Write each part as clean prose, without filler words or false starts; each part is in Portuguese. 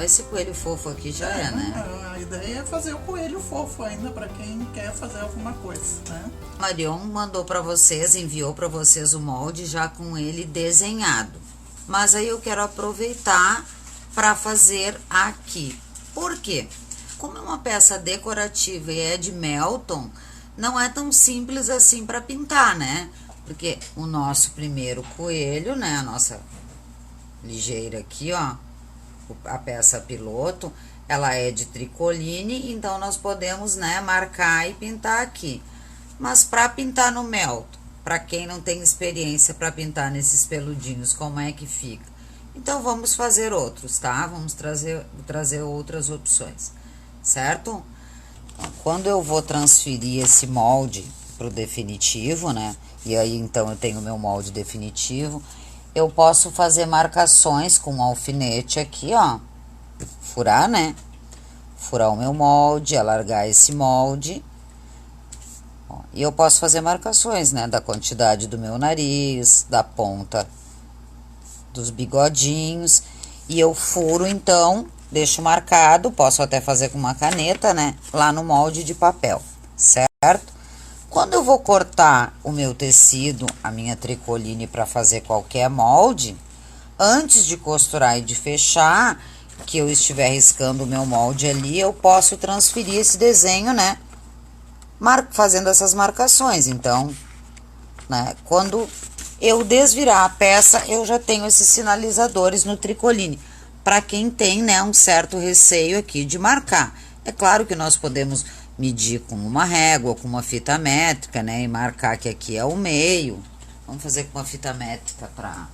esse coelho fofo aqui já é, né? A ideia é fazer o coelho fofo ainda para quem quer fazer alguma coisa, né? Marion mandou para vocês, enviou para vocês o molde já com ele desenhado. Mas aí eu quero aproveitar para fazer aqui. Por quê? Como é uma peça decorativa e é de Melton, não é tão simples assim para pintar, né? Porque o nosso primeiro coelho, né? A nossa ligeira aqui, ó, a peça piloto, ela é de tricoline, então nós podemos, né, marcar e pintar aqui. Mas para pintar no Melton, para quem não tem experiência para pintar nesses peludinhos, como é que fica? Então vamos fazer outros, tá? Vamos trazer outras opções, certo? Então, quando eu vou transferir esse molde pro definitivo, né? E aí então eu tenho meu molde definitivo, eu posso fazer marcações com um alfinete aqui, ó. Furar, né? Furar o meu molde, alargar esse molde. Ó, e eu posso fazer marcações, né? Da quantidade do meu nariz, da ponta dos bigodinhos. E eu furo, então, deixo marcado, posso até fazer com uma caneta, né? Lá no molde de papel, certo? Quando eu vou cortar o meu tecido, a minha tricoline, para fazer qualquer molde, antes de costurar e de fechar, que eu estiver riscando o meu molde ali, eu posso transferir esse desenho, né? Fazendo essas marcações. Então, né, quando eu desvirar a peça, eu já tenho esses sinalizadores no tricoline. Para quem tem, né, um certo receio aqui de marcar. É claro que nós podemos medir com uma régua, com uma fita métrica, né, e marcar que aqui é o meio. Vamos fazer com uma fita métrica para...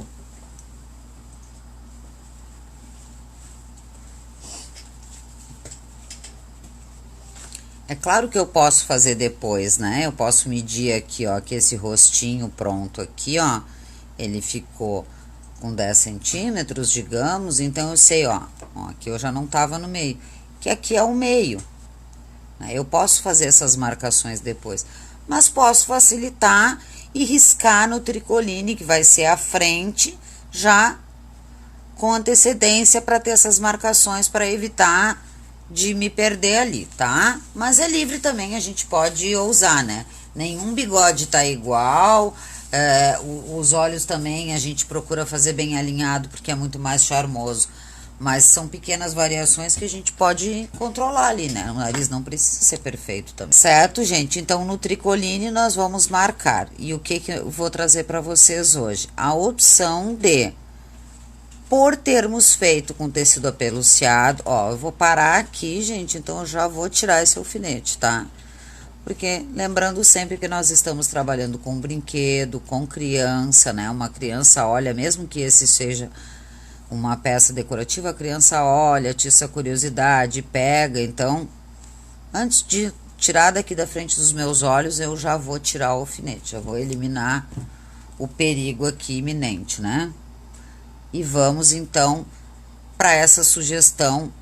É claro que eu posso fazer depois, né? Eu posso medir aqui, ó, que esse rostinho pronto aqui, ó, ele ficou com 10 centímetros, digamos, então eu sei, ó, aqui eu já não tava no meio, que aqui é o meio. Eu posso fazer essas marcações depois, mas posso facilitar e riscar no tricoline, que vai ser a frente, já com antecedência para ter essas marcações para evitar de me perder ali, tá? Mas é livre também, a gente pode ousar, né? Nenhum bigode tá igual, os olhos também a gente procura fazer bem alinhado porque é muito mais charmoso. Mas são pequenas variações que a gente pode controlar ali, né? O nariz não precisa ser perfeito também. Certo, gente? Então, no tricoline nós vamos marcar. E o que eu vou trazer para vocês hoje? A opção de... Por termos feito com tecido apeluciado, ó, eu vou parar aqui, gente, então eu já vou tirar esse alfinete, tá? Porque, lembrando sempre que nós estamos trabalhando com brinquedo, com criança, né? Uma criança olha, mesmo que esse seja uma peça decorativa, a criança olha, atiça a curiosidade, pega, então, antes de tirar daqui da frente dos meus olhos, eu já vou tirar o alfinete, já vou eliminar o perigo aqui iminente, né? E vamos, então, para essa sugestão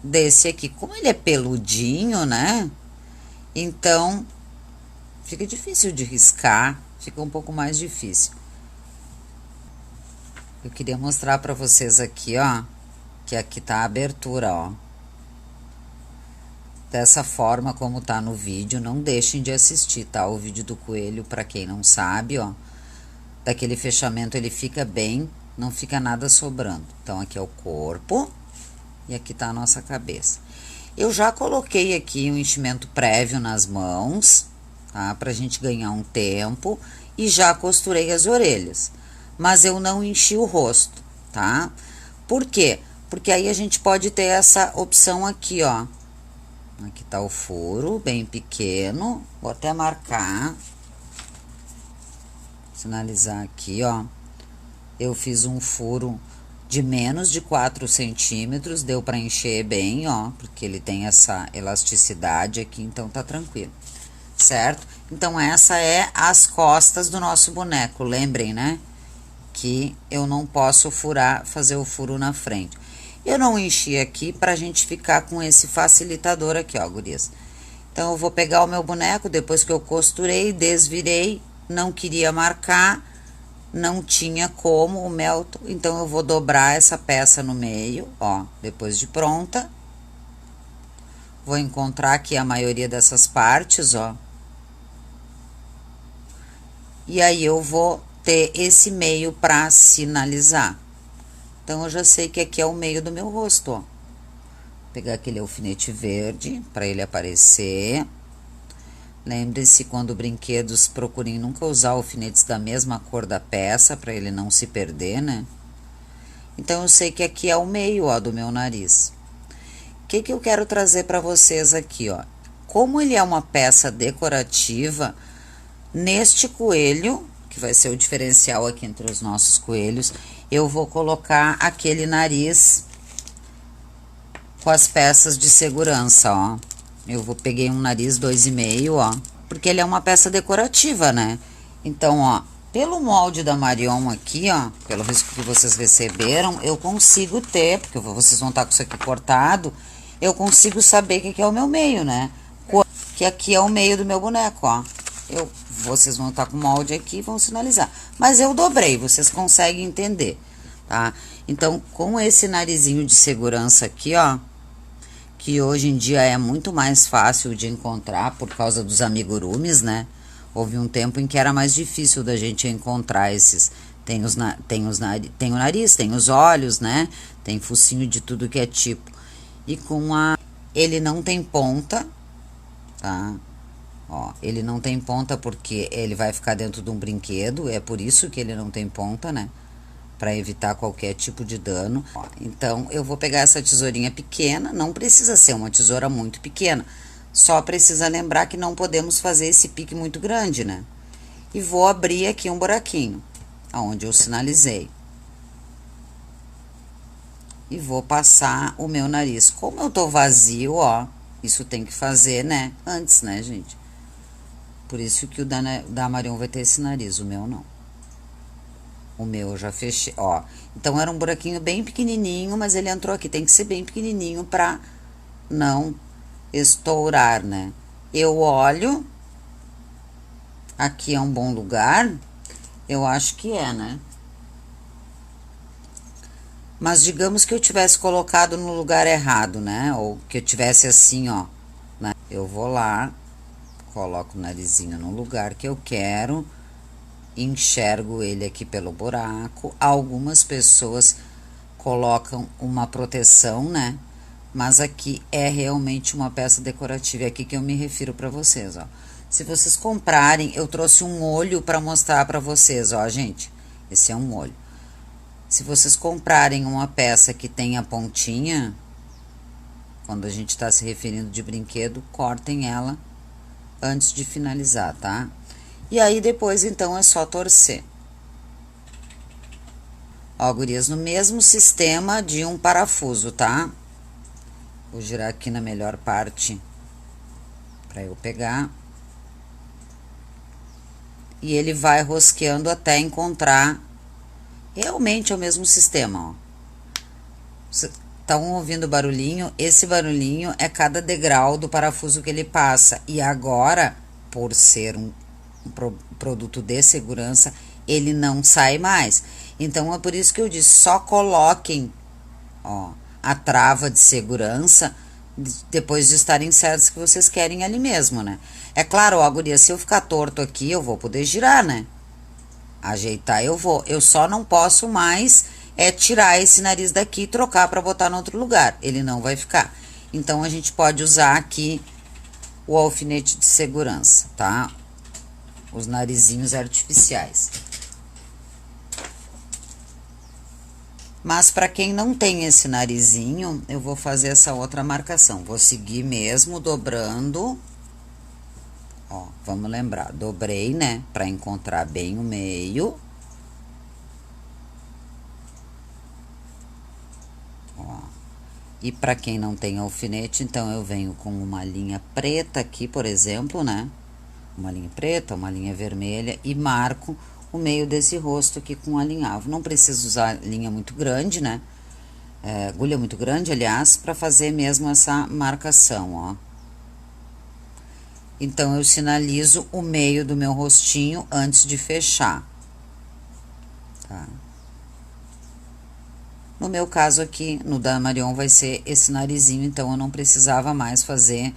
desse aqui. Como ele é peludinho, né? Então, fica difícil de riscar, fica um pouco mais difícil. Eu queria mostrar para vocês aqui, ó, que aqui tá a abertura, ó. Dessa forma como tá no vídeo, não deixem de assistir, tá? O vídeo do coelho, para quem não sabe, ó. Daquele fechamento ele fica bem... Não fica nada sobrando. Então, aqui é o corpo e aqui tá a nossa cabeça. Eu já coloquei aqui um enchimento prévio nas mãos, tá? Pra gente ganhar um tempo. E já costurei as orelhas. Mas eu não enchi o rosto, tá? Por quê? Porque aí a gente pode ter essa opção aqui, ó. Aqui tá o furo, bem pequeno. Vou até marcar. Sinalizar aqui, ó. Eu fiz um furo de menos de 4 centímetros, deu para encher bem, ó, porque ele tem essa elasticidade aqui, então tá tranquilo, certo? Então, essa é as costas do nosso boneco, lembrem, né? Que eu não posso furar, fazer o furo na frente. Eu não enchi aqui pra gente ficar com esse facilitador aqui, ó, gurias. Então, eu vou pegar o meu boneco, depois que eu costurei, desvirei, não queria marcar... não tinha como o mel, então eu vou dobrar essa peça no meio, ó, depois de pronta. Vou encontrar aqui a maioria dessas partes, ó. E aí eu vou ter esse meio pra sinalizar. Então, eu já sei que aqui é o meio do meu rosto, ó. Vou pegar aquele alfinete verde pra ele aparecer. Lembre-se, quando brinquedos, procurem nunca usar alfinetes da mesma cor da peça, para ele não se perder, né? Então, eu sei que aqui é o meio, ó, do meu nariz. O que eu quero trazer para vocês aqui, ó? Como ele é uma peça decorativa, neste coelho, que vai ser o diferencial aqui entre os nossos coelhos, eu vou colocar aquele nariz com as peças de segurança, ó. Peguei um nariz 2,5, ó, porque ele é uma peça decorativa, né? Então, ó, pelo molde da Marion aqui, ó, pelo risco que vocês receberam, eu consigo ter, porque vocês vão estar com isso aqui cortado, eu consigo saber que aqui é o meu meio, né? Que aqui é o meio do meu boneco, ó. Vocês vão estar com o molde aqui e vão sinalizar. Mas eu dobrei, vocês conseguem entender, tá? Então, com esse narizinho de segurança aqui, ó, que hoje em dia é muito mais fácil de encontrar por causa dos amigurumis, né? Houve um tempo em que era mais difícil da gente encontrar esses. Tem o nariz, tem os olhos, né? Tem focinho de tudo que é tipo. E ele não tem ponta, tá? Ó, ele não tem ponta porque ele vai ficar dentro de um brinquedo, é por isso que ele não tem ponta, né? Para evitar qualquer tipo de dano. Ó, então, eu vou pegar essa tesourinha pequena, não precisa ser uma tesoura muito pequena, só precisa lembrar que não podemos fazer esse pique muito grande, né? E vou abrir aqui um buraquinho, aonde eu sinalizei. E vou passar o meu nariz. Como eu tô vazio, ó, isso tem que fazer, né, antes, né, gente? Por isso que o da Marion vai ter esse nariz, o meu não. O meu eu já fechei, ó. Então, era um buraquinho bem pequenininho, mas ele entrou aqui. Tem que ser bem pequenininho pra não estourar, né? Eu olho. Aqui é um bom lugar. Eu acho que é, né? Mas digamos que eu tivesse colocado no lugar errado, né? Ou que eu tivesse assim, ó, né? Eu vou lá, coloco o narizinho no lugar que eu quero, enxergo ele aqui pelo buraco. Algumas pessoas colocam uma proteção, né? Mas aqui é realmente uma peça decorativa, é aqui que eu me refiro para vocês, ó. Se vocês comprarem, eu trouxe um olho para mostrar para vocês, ó, gente. Esse é um olho. Se vocês comprarem uma peça que tenha pontinha, quando a gente tá se referindo de brinquedo, cortem ela antes de finalizar, tá? E aí, depois, então, é só torcer. Ó, gurias, no mesmo sistema de um parafuso, tá? Vou girar aqui na melhor parte pra eu pegar. E ele vai rosqueando até encontrar. Realmente é o mesmo sistema, ó. Vocês estão ouvindo o barulhinho? Esse barulhinho é cada degrau do parafuso que ele passa. E agora, por ser um produto de segurança, ele não sai mais. Então, é por isso que eu disse, só coloquem, ó, a trava de segurança depois de estarem certos que vocês querem ali mesmo, né? É claro, ó, guria, se eu ficar torto aqui, eu vou poder girar, né? Ajeitar eu vou. Eu só não posso mais tirar esse nariz daqui e trocar para botar no outro lugar. Ele não vai ficar. Então, a gente pode usar aqui o alfinete de segurança, tá? Os narizinhos artificiais. Mas para quem não tem esse narizinho, eu vou fazer essa outra marcação. Vou seguir mesmo dobrando. Ó, vamos lembrar, dobrei, né? Para encontrar bem o meio. Ó. E para quem não tem alfinete, então eu venho com uma linha preta aqui, por exemplo, né? Uma linha preta, uma linha vermelha e marco o meio desse rosto aqui com alinhavo. Não preciso usar linha muito grande, né? Agulha muito grande, aliás, para fazer mesmo essa marcação, ó. Então, eu sinalizo o meio do meu rostinho antes de fechar. Tá? No meu caso aqui, no da Marion, vai ser esse narizinho, então eu não precisava mais fazer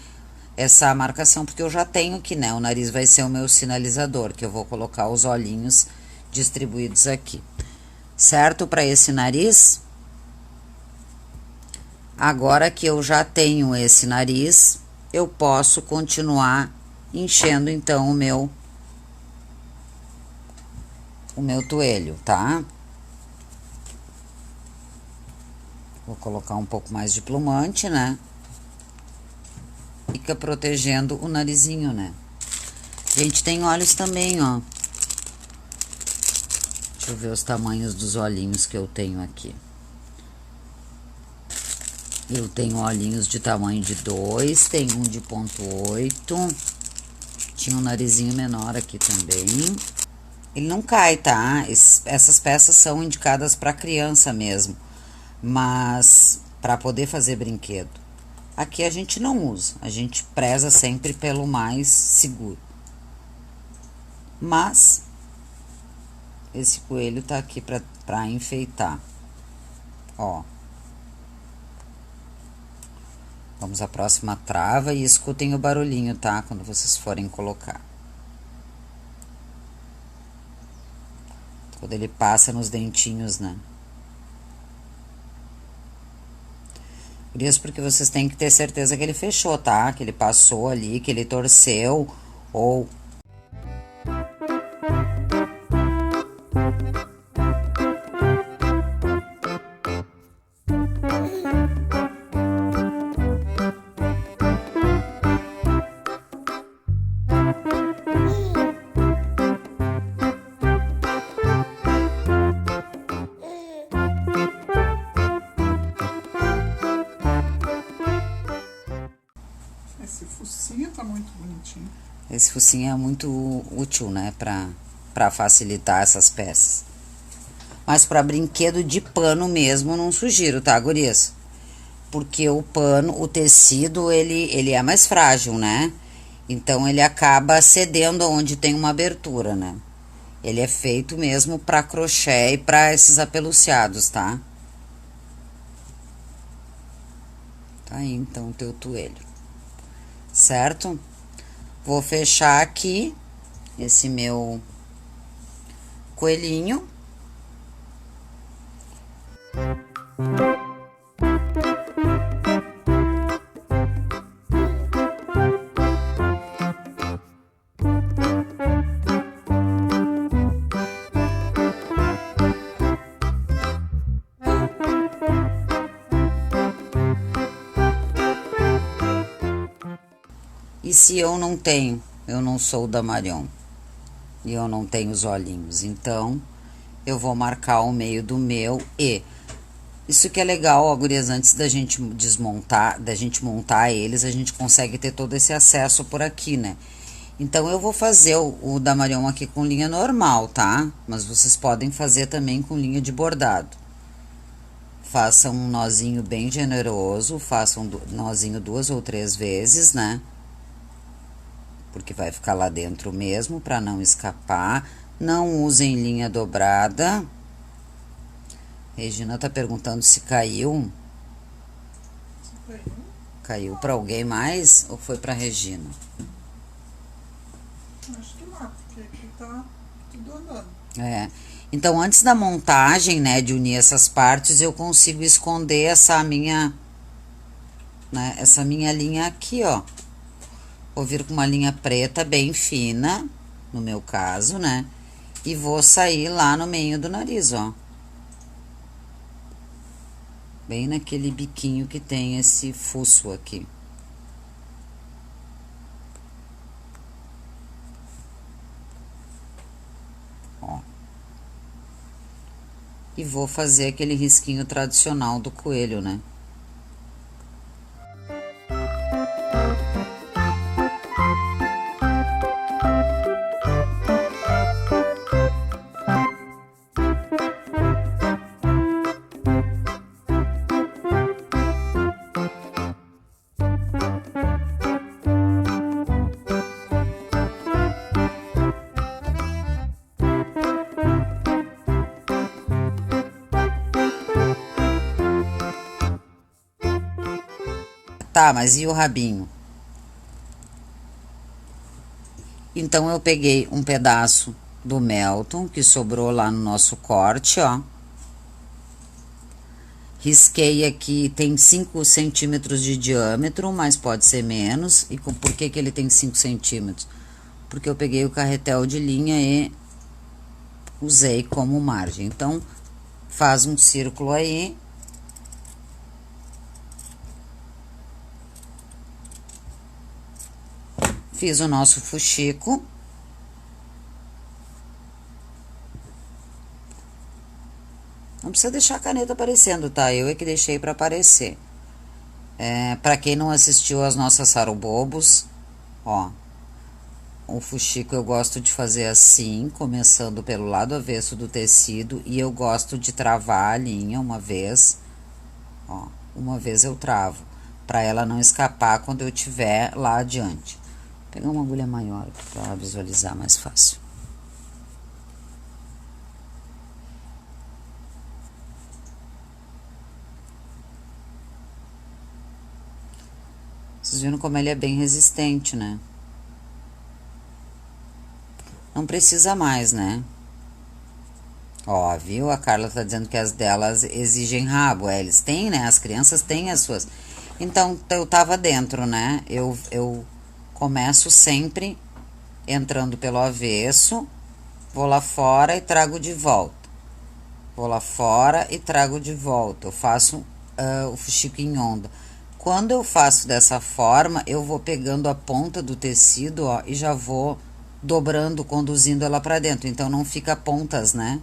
essa marcação, porque eu já tenho aqui, né? O nariz vai ser o meu sinalizador, que eu vou colocar os olhinhos distribuídos aqui. Certo? Para esse nariz. Agora que eu já tenho esse nariz, eu posso continuar enchendo, então, o meu toelho, tá? Vou colocar um pouco mais de plumante, né? Fica protegendo o narizinho, né? Gente, tem olhos também, ó. Deixa eu ver os tamanhos dos olhinhos que eu tenho aqui. Eu tenho olhinhos de tamanho de 2, tem um de 0,8. Tinha um narizinho menor aqui também. Ele não cai, tá? Essas peças são indicadas para criança mesmo, mas para poder fazer brinquedo. Aqui a gente não usa, a gente preza sempre pelo mais seguro. Mas esse coelho tá aqui pra enfeitar. Ó. Vamos à próxima trava e escutem o barulhinho, tá? Quando vocês forem colocar. Quando ele passa nos dentinhos, né? Por isso, porque vocês têm que ter certeza que ele fechou, tá? Que ele passou ali, que ele torceu, ou... Esse focinho tá muito bonitinho. Esse focinho é muito útil, né? Pra facilitar essas peças. Mas pra brinquedo de pano mesmo, não sugiro, tá, gurias? Porque o pano, o tecido, ele é mais frágil, né? Então, ele acaba cedendo onde tem uma abertura, né? Ele é feito mesmo pra crochê e pra esses apeluciados, tá? Tá aí, então, o teu toelho. Certo? Vou fechar aqui esse meu coelhinho. E se eu não tenho, eu não sou da Marion, e eu não tenho os olhinhos, então eu vou marcar o meio do meu e... Isso que é legal, ó, gurias, antes da gente desmontar, da gente montar eles, a gente consegue ter todo esse acesso por aqui, né? Então, eu vou fazer o da Marion aqui com linha normal, tá? Mas vocês podem fazer também com linha de bordado. Façam um nozinho bem generoso, façam nozinho 2 ou 3 vezes, né? Porque vai ficar lá dentro mesmo, pra não escapar. Não usem linha dobrada. Regina tá perguntando se caiu. Caiu pra alguém mais ou foi pra Regina? Acho que não, porque aqui tá tudo andando. É. Então, antes da montagem, né, de unir essas partes, eu consigo esconder essa minha, né, essa minha linha aqui, ó. Vou vir com uma linha preta bem fina, no meu caso, né, e vou sair lá no meio do nariz, ó. Bem naquele biquinho que tem esse fuço aqui. Ó. E vou fazer aquele risquinho tradicional do coelho, né? Tá, mas e o rabinho? Então, eu peguei um pedaço do Melton, que sobrou lá no nosso corte, ó. Risquei aqui, tem 5 centímetros de diâmetro, mas pode ser menos. E por que ele tem 5 centímetros? Porque eu peguei o carretel de linha e usei como margem. Então, faz um círculo aí. Fiz o nosso fuxico. Não precisa deixar a caneta aparecendo, tá? Eu é que deixei pra aparecer. Pra quem não assistiu às nossas sarubobos, ó. O fuxico eu gosto de fazer assim, começando pelo lado avesso do tecido. E eu gosto de travar a linha uma vez. Ó, uma vez eu travo. Pra ela não escapar quando eu tiver lá adiante. Vou pegar uma agulha maior aqui pra visualizar mais fácil. Vocês viram como ele é bem resistente, né? Não precisa mais, né? Ó, viu? A Carla tá dizendo que as delas exigem rabo. Eles têm, né? As crianças têm as suas. Então, eu tava dentro, né? Eu começo sempre entrando pelo avesso, vou lá fora e trago de volta. Vou lá fora e trago de volta. Eu faço o fuxico em onda. Quando eu faço dessa forma, eu vou pegando a ponta do tecido, ó, e já vou dobrando, conduzindo ela pra dentro. Então, não fica pontas, né?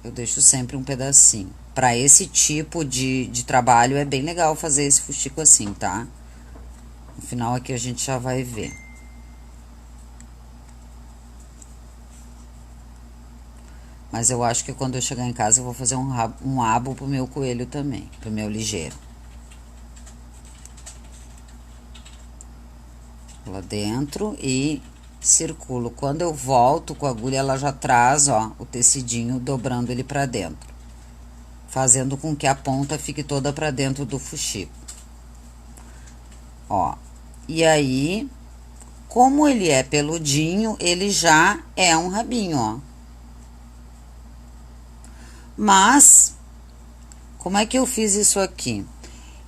Eu deixo sempre um pedacinho. Pra esse tipo de trabalho, é bem legal fazer esse fuxico assim, tá? No final aqui a gente já vai ver. Mas eu acho que quando eu chegar em casa eu vou fazer um abo pro meu coelho também, pro meu ligeiro. Lá dentro e circulo. Quando eu volto com a agulha, ela já traz, ó, o tecidinho, dobrando ele pra dentro. Fazendo com que a ponta fique toda pra dentro do fuxico. Ó, e aí, como ele é peludinho, ele já é um rabinho, ó. Mas, como é que eu fiz isso aqui?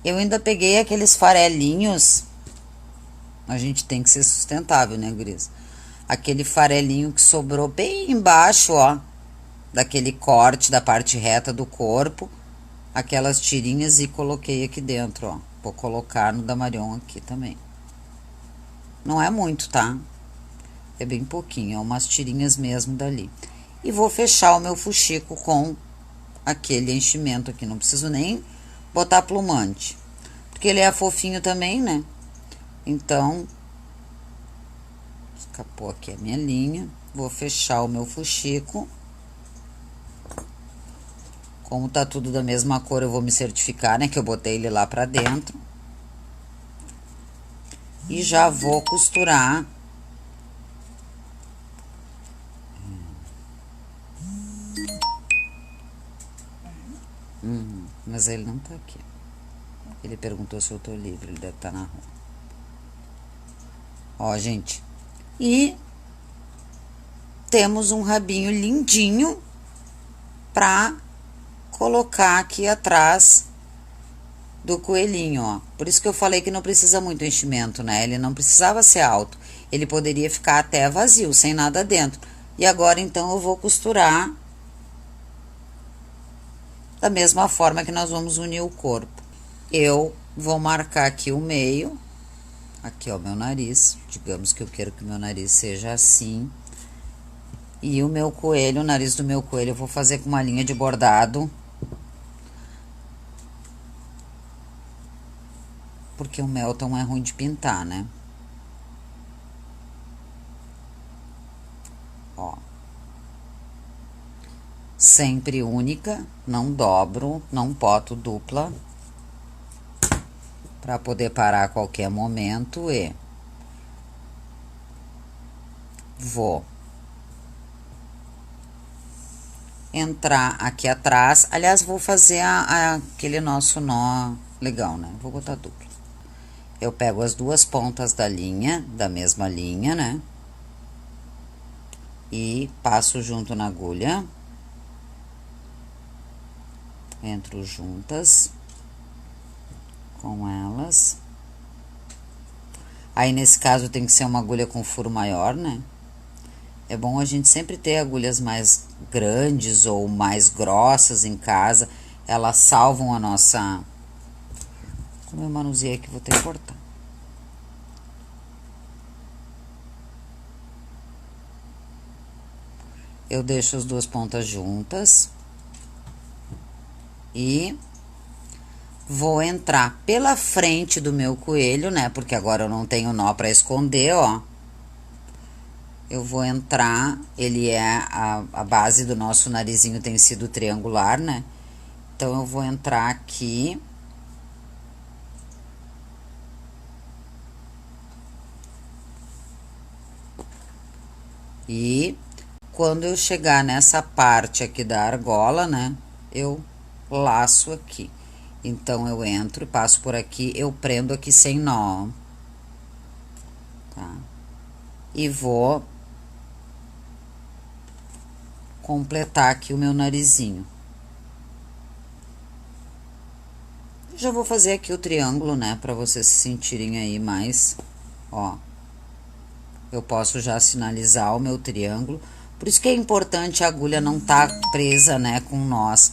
Eu ainda peguei aqueles farelinhos. A gente tem que ser sustentável, né, guris? Aquele farelinho que sobrou bem embaixo, ó, daquele corte da parte reta do corpo. Aquelas tirinhas e coloquei aqui dentro, ó. Vou colocar no da Marion aqui também. Não é muito, tá? É bem pouquinho, é umas tirinhas mesmo dali. E vou fechar o meu fuxico com aquele enchimento aqui, não preciso nem botar plumante, porque ele é fofinho também, né? Então, escapou aqui a minha linha, vou fechar o meu fuxico. Como tá tudo da mesma cor, eu vou me certificar, né, que eu botei ele lá pra dentro. E já vou costurar. Mas ele não tá aqui. Ele perguntou se eu tô livre, ele deve estar na rua. Ó, gente. E temos um rabinho lindinho pra colocar aqui atrás do coelhinho, ó. Por isso que eu falei que não precisa muito enchimento, né? Ele não precisava ser alto. Ele poderia ficar até vazio, sem nada dentro. E agora, então, eu vou costurar da mesma forma que nós vamos unir o corpo. Eu vou marcar aqui o meio. Aqui, ó, meu nariz. Digamos que eu quero que o meu nariz seja assim. E o meu coelho, o nariz do meu coelho, eu vou fazer com uma linha de bordado. Porque o Melton é ruim de pintar, né? Ó. Sempre única, não dobro, não boto dupla. Pra poder parar a qualquer momento e vou entrar aqui atrás. Aliás, vou fazer aquele nosso nó legal, né? Vou botar duplo. Eu pego as duas pontas da linha, da mesma linha, né? E passo junto na agulha. Entro juntas com elas. Aí, nesse caso, tem que ser uma agulha com furo maior, né? É bom a gente sempre ter agulhas mais grandes ou mais grossas em casa. Elas salvam a nossa... Como eu manuseei aqui, vou ter que cortar. Eu deixo as duas pontas juntas. E vou entrar pela frente do meu coelho, né? Porque agora eu não tenho nó pra esconder, ó. Eu vou entrar, ele é a base do nosso narizinho tem sido triangular, né? Então, eu vou entrar aqui. E quando eu chegar nessa parte aqui da argola, né? Eu laço aqui. Então, eu entro, passo por aqui, eu prendo aqui sem nó. Tá? E vou completar aqui o meu narizinho. Já vou fazer aqui o triângulo, né, pra vocês se sentirem aí mais, ó. Eu posso já sinalizar o meu triângulo. Por isso que é importante a agulha não tá presa, né, com nós.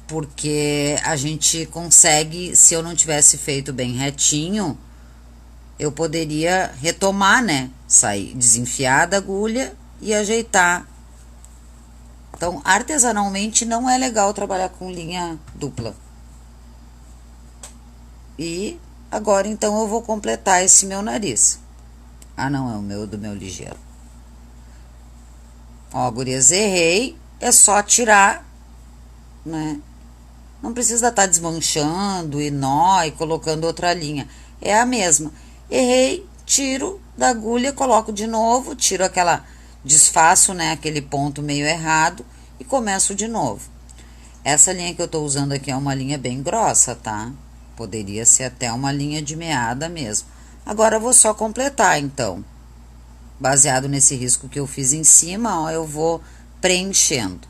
Porque a gente consegue, se eu não tivesse feito bem retinho, eu poderia retomar, né, sair, desenfiar da agulha e ajeitar. Então, artesanalmente, não é legal trabalhar com linha dupla. E agora, então, eu vou completar esse meu nariz. Ah, não, é o meu do meu ligeiro. Ó, gurias, errei. É só tirar, né? Não precisa estar desmanchando e nó e colocando outra linha. É a mesma. Errei, tiro da agulha, coloco de novo, tiro aquela... Desfaço, né, aquele ponto meio errado e começo de novo. Essa linha que eu tô usando aqui é uma linha bem grossa, tá? Poderia ser até uma linha de meada mesmo. Agora, eu vou só completar, então. Baseado nesse risco que eu fiz em cima, ó, eu vou preenchendo.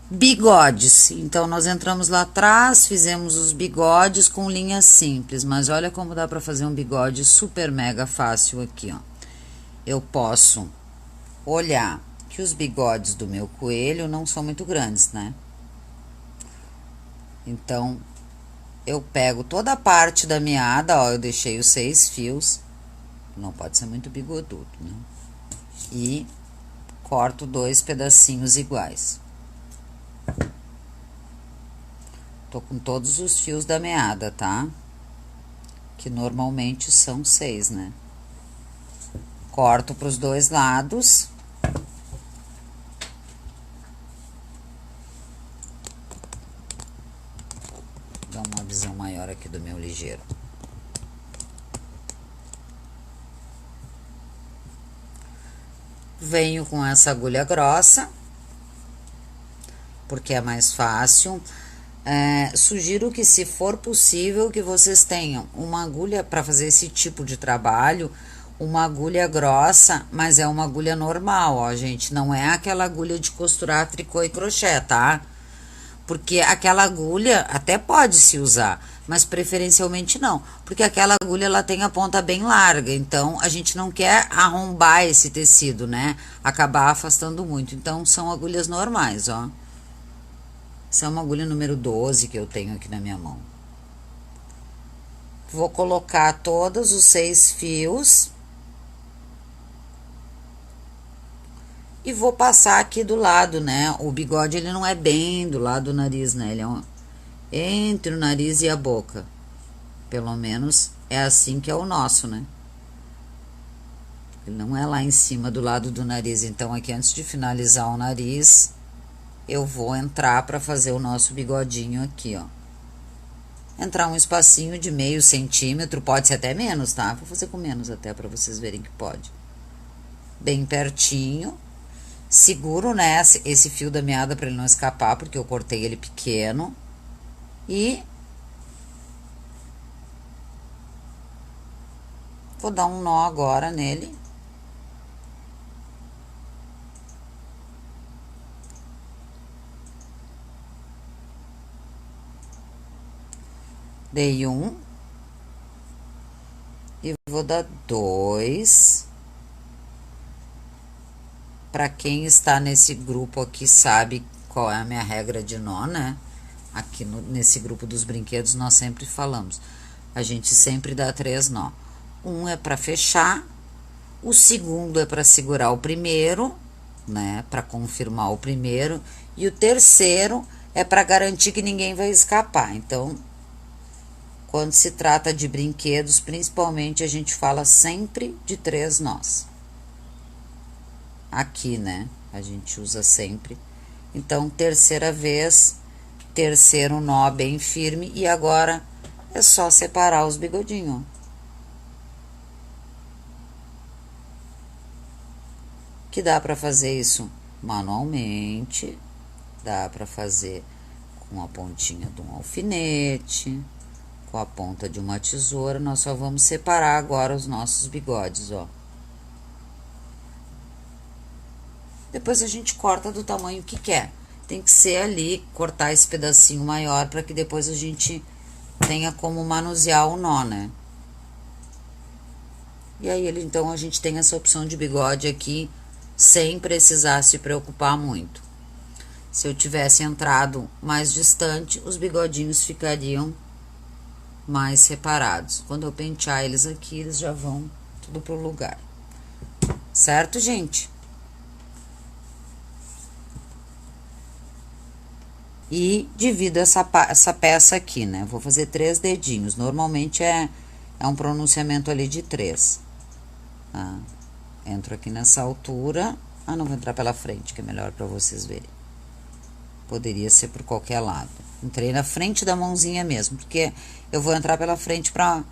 Bigodes, então nós entramos lá atrás, fizemos os bigodes com linhas simples, mas olha como dá pra fazer um bigode super mega fácil aqui, ó. Eu posso olhar que os bigodes do meu coelho não são muito grandes, né? Então, eu pego toda a parte da meada, ó, eu deixei os 6 fios, não pode ser muito bigodudo, né? E corto 2 pedacinhos iguais. Tô com todos os fios da meada, tá? Que normalmente são 6, né? Corto pros 2 lados. Dá uma visão maior aqui do meu ligeiro. Venho com essa agulha grossa, porque é mais fácil. Sugiro que, se for possível, que vocês tenham uma agulha para fazer esse tipo de trabalho, uma agulha grossa, mas é uma agulha normal, ó, gente, não é aquela agulha de costurar tricô e crochê, tá? Porque aquela agulha até pode se usar, mas preferencialmente não, porque aquela agulha ela tem a ponta bem larga, então a gente não quer arrombar esse tecido, né? Acabar afastando muito, então são agulhas normais, ó. Essa é uma agulha número 12 que eu tenho aqui na minha mão. Vou colocar todos os 6 fios. E vou passar aqui do lado, né? O bigode, ele não é bem do lado do nariz, né? Ele é entre o nariz e a boca. Pelo menos é assim que é o nosso, né? Ele não é lá em cima do lado do nariz. Então, aqui, antes de finalizar o nariz, eu vou entrar para fazer o nosso bigodinho aqui, ó. Entrar um espacinho de meio centímetro, pode ser até menos, tá? Vou fazer com menos até para vocês verem que pode. Bem pertinho. Seguro, né, esse fio da meada para ele não escapar, porque eu cortei ele pequeno. E vou dar um nó agora nele. Dei um. E vou dar 2. Para quem está nesse grupo aqui sabe qual é a minha regra de nó, né? Aqui nesse grupo dos brinquedos nós sempre falamos. A gente sempre dá 3 nó. Um é para fechar, o segundo é para segurar o primeiro, né? Para confirmar o primeiro. E o terceiro é para garantir que ninguém vai escapar. Então, quando se trata de brinquedos, principalmente, a gente fala sempre de 3 nós. Aqui, né? A gente usa sempre. Então, terceira vez, terceiro nó bem firme. E agora é só separar os bigodinhos. Que dá pra fazer isso manualmente. Dá pra fazer com a pontinha de um alfinete, com a ponta de uma tesoura. Nós só vamos separar agora os nossos bigodes, ó. Depois a gente corta do tamanho que quer. Tem que ser ali, cortar esse pedacinho maior para que depois a gente tenha como manusear o nó, né? E aí, então, a gente tem essa opção de bigode aqui, sem precisar se preocupar muito. Se eu tivesse entrado mais distante, os bigodinhos ficariam mais separados. Quando eu pentear eles aqui, eles já vão tudo pro lugar. Certo, gente? E divido essa peça aqui, né? Vou fazer 3 dedinhos. Normalmente é um pronunciamento ali de 3. Tá? Entro aqui nessa altura. Ah, não vou entrar pela frente, que é melhor pra vocês verem. Poderia ser por qualquer lado. Entrei na frente da mãozinha mesmo, porque eu vou entrar pela frente pra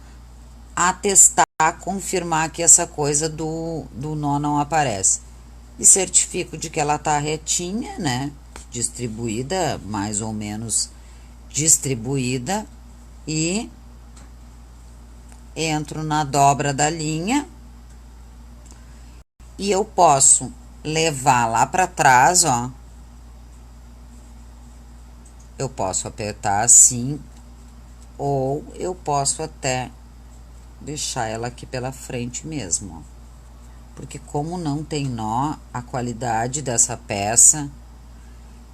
atestar, confirmar que essa coisa do nó não aparece. E certifico de que ela tá retinha, né? Distribuída, mais ou menos distribuída, e entro na dobra da linha e eu posso levar lá para trás, ó. Eu posso apertar assim, ou eu posso até deixar ela aqui pela frente mesmo, ó. Porque como não tem nó, a qualidade dessa peça...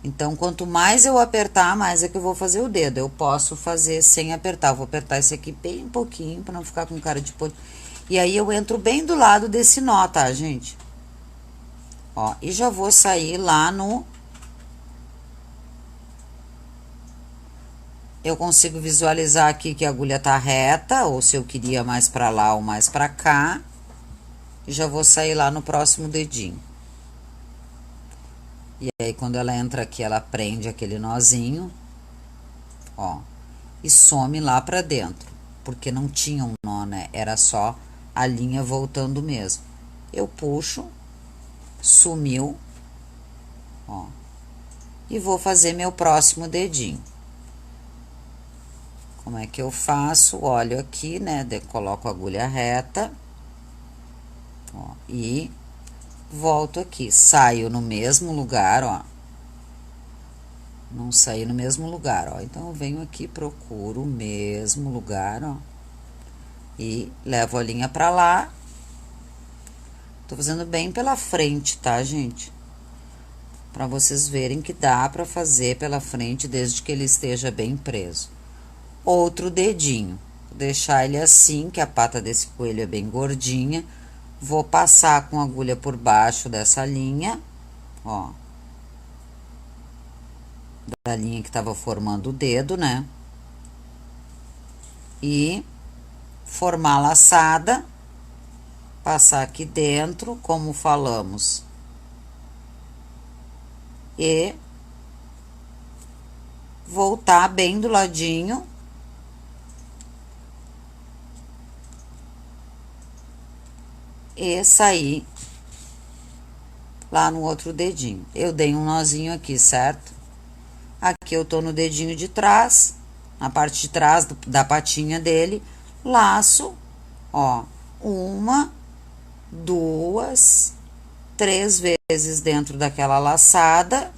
Então, quanto mais eu apertar, mais é que eu vou fazer o dedo. Eu posso fazer sem apertar. Eu vou apertar esse aqui bem pouquinho, pra não ficar com cara de ponto. E aí, eu entro bem do lado desse nó, tá, gente? Ó, e já vou sair lá no... Eu consigo visualizar aqui que a agulha tá reta, ou se eu queria mais pra lá ou mais pra cá. E já vou sair lá no próximo dedinho. E aí, quando ela entra aqui, ela prende aquele nozinho, ó, e some lá pra dentro, porque não tinha um nó, né? Era só a linha voltando mesmo. Eu puxo, sumiu, ó, e vou fazer meu próximo dedinho. Como é que eu faço? Olho aqui, né? Coloco a agulha reta, ó, e... volto aqui, saio no mesmo lugar, ó. Não saí no mesmo lugar, ó. Então, eu venho aqui, procuro o mesmo lugar, ó. E levo a linha pra lá. Tô fazendo bem pela frente, tá, gente? Pra vocês verem que dá pra fazer pela frente, desde que ele esteja bem preso. Outro dedinho. Vou deixar ele assim, que a pata desse coelho é bem gordinha. Vou passar com a agulha por baixo dessa linha, ó. Da linha que tava formando o dedo, né? E formar a laçada, passar aqui dentro, como falamos. E voltar bem do ladinho. E sair lá no outro dedinho. Eu dei um nozinho aqui, certo? Aqui eu tô no dedinho de trás, na parte de trás da patinha dele, laço, ó, 1, 2, 3 vezes dentro daquela laçada,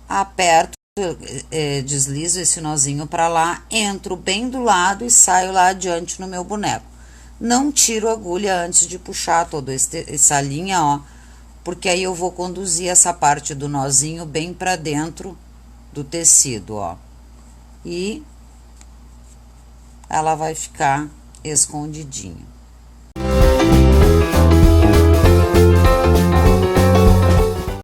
aperto, deslizo esse nozinho pra lá, entro bem do lado e saio lá adiante no meu boneco. Não tiro a agulha antes de puxar toda essa linha, ó, porque aí eu vou conduzir essa parte do nozinho bem pra dentro do tecido, ó. E ela vai ficar escondidinha.